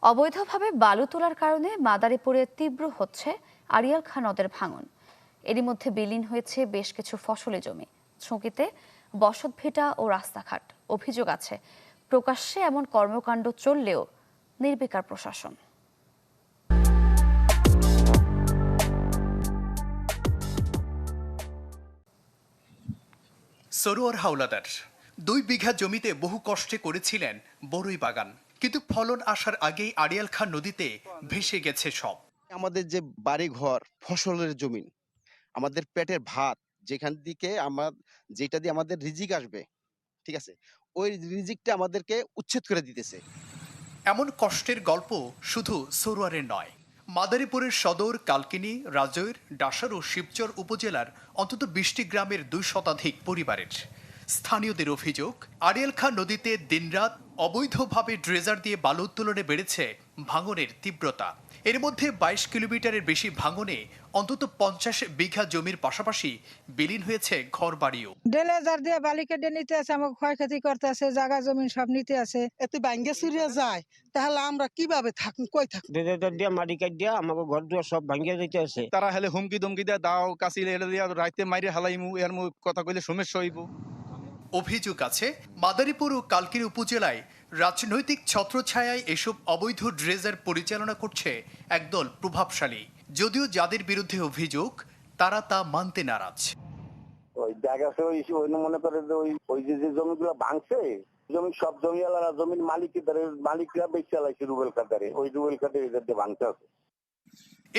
অবৈধভাবে বালু তোলার কারণে মাদারীপুরে তীব্র হচ্ছে আড়িয়াল খাঁ নদের ভাঙন। এরই মধ্যে বিলীন হয়েছে বেশ কিছু ফসলি জমি, ঝুঁকিতে বসতভিটা ও রাস্তাঘাট। অভিযোগ আছে প্রকাশ্যে এমন কর্মকাণ্ড চললেও নির্বিকার প্রশাসন। সরোয়ার হাওলাদার 2 বিঘা জমিতে বহু কষ্টে করেছিলেন বড়ই বাগান, কিন্তু ফলন আসার আগেই আড়িয়াল খাঁ নদীতে ভেসে গেছে সব। আমাদের যে বাড়ি ঘর ফসলের জমি, আমাদের পেটের ভাত, যেখান দিকে যেটা দিয়ে আমাদের রিজিক আসবে, ঠিক আছে, ওই রিজিকটা আমাদেরকে উচ্ছেদ করে দিতেছে। এমন কষ্টের গল্প শুধু সরোয়ারের নয়, মাদারীপুরের সদর, কালকিনি, রাজৈর, ডাসার ও শিবচর উপজেলার অন্তত 20টি গ্রামের 2 শতাধিক পরিবারের। স্থানীয়দের অভিযোগ, আড়িয়াল খাঁ নদীতে দিনরাত অবৈধভাবে ড্রেজার দিয়ে বালু উত্তোলনে বেড়েছে ভাঙনের তীব্রতা। এর মধ্যে 22 কিলোমিটারের বেশি ভাঙনে অন্তত 50 বিঘা জমির পাশাপাশি বিলীন হয়েছে ঘরবাড়িও। ড্রেজার দিয়ে বালি কেটে নিতে আছে, আমাকে ক্ষয়ক্ষতি করতে আছে, জায়গা জমি সব নিতে আছে। এত ভাঙ্গে চুরিয়া যায়, তাহলে আমরা কিভাবে থাকুন, কই থাকুন? ড্রেজার দিয়ে মাটি কাট দিয়া আমাকে ঘর দুয়ার সব ভাঙ্গিয়ে দিতে আছে। তারা হেলে হুমকি দমকি দিয়ে দাও কাছি দিয়া রাইতে মাইরে হালাইমু, এর কথা কইলে সমস্যা হইব। অভিযোগ আছে মাদারীপুর ও কালকিনি উপজেলায় রাজনৈতিক ছত্রছায়ায় এসব অবৈধ ড্রেজার পরিচালনা করছে একদল প্রভাবশালী। যদিও যাদের বিরুদ্ধে অভিযোগ, তারা তা মানতে নারাজ। ওই জায়গা ওই মনে করে যে ওই যে জমিগুলো ভাঙছে, সব জমিওয়ালারা জমির মালিকরা বেশি চালাইছে রুবেল কাদারে, ওই রুবেল কাদের এদের ভাঙতে আছে।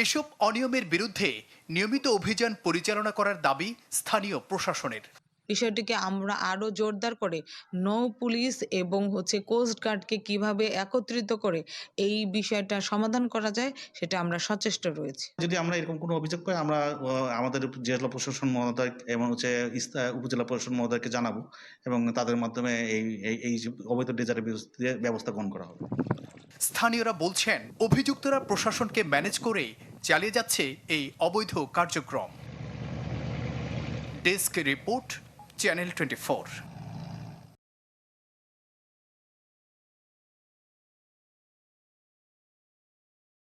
এসব অনিয়মের বিরুদ্ধে নিয়মিত অভিযান পরিচালনা করার দাবি স্থানীয় প্রশাসনের। বিষয়টিকে আমরা আরো জোরদার করে নৌ পুলিশ এবং কোস্ট গার্ডকে কিভাবে একত্রিত করে এই বিষয়টা সমাধান করা যায় সেটা আমরা সচেষ্ট রয়েছি। যদি আমরা এরকম কোনো অভিযোগ পাই, আমরা আমাদের জেলা প্রশাসন মহোদয় এবং উপজেলা প্রশাসন মহোদয়কে জানাবো এবং তাদের মাধ্যমে এই অবৈধ ড্রেজারের বিরুদ্ধে ব্যবস্থা গ্রহণ করা হবে। স্থানীয়রা বলছেন অভিযুক্তরা প্রশাসনকে ম্যানেজ করে চালিয়ে যাচ্ছে এই অবৈধ কার্যক্রম। Desk report, channel 24।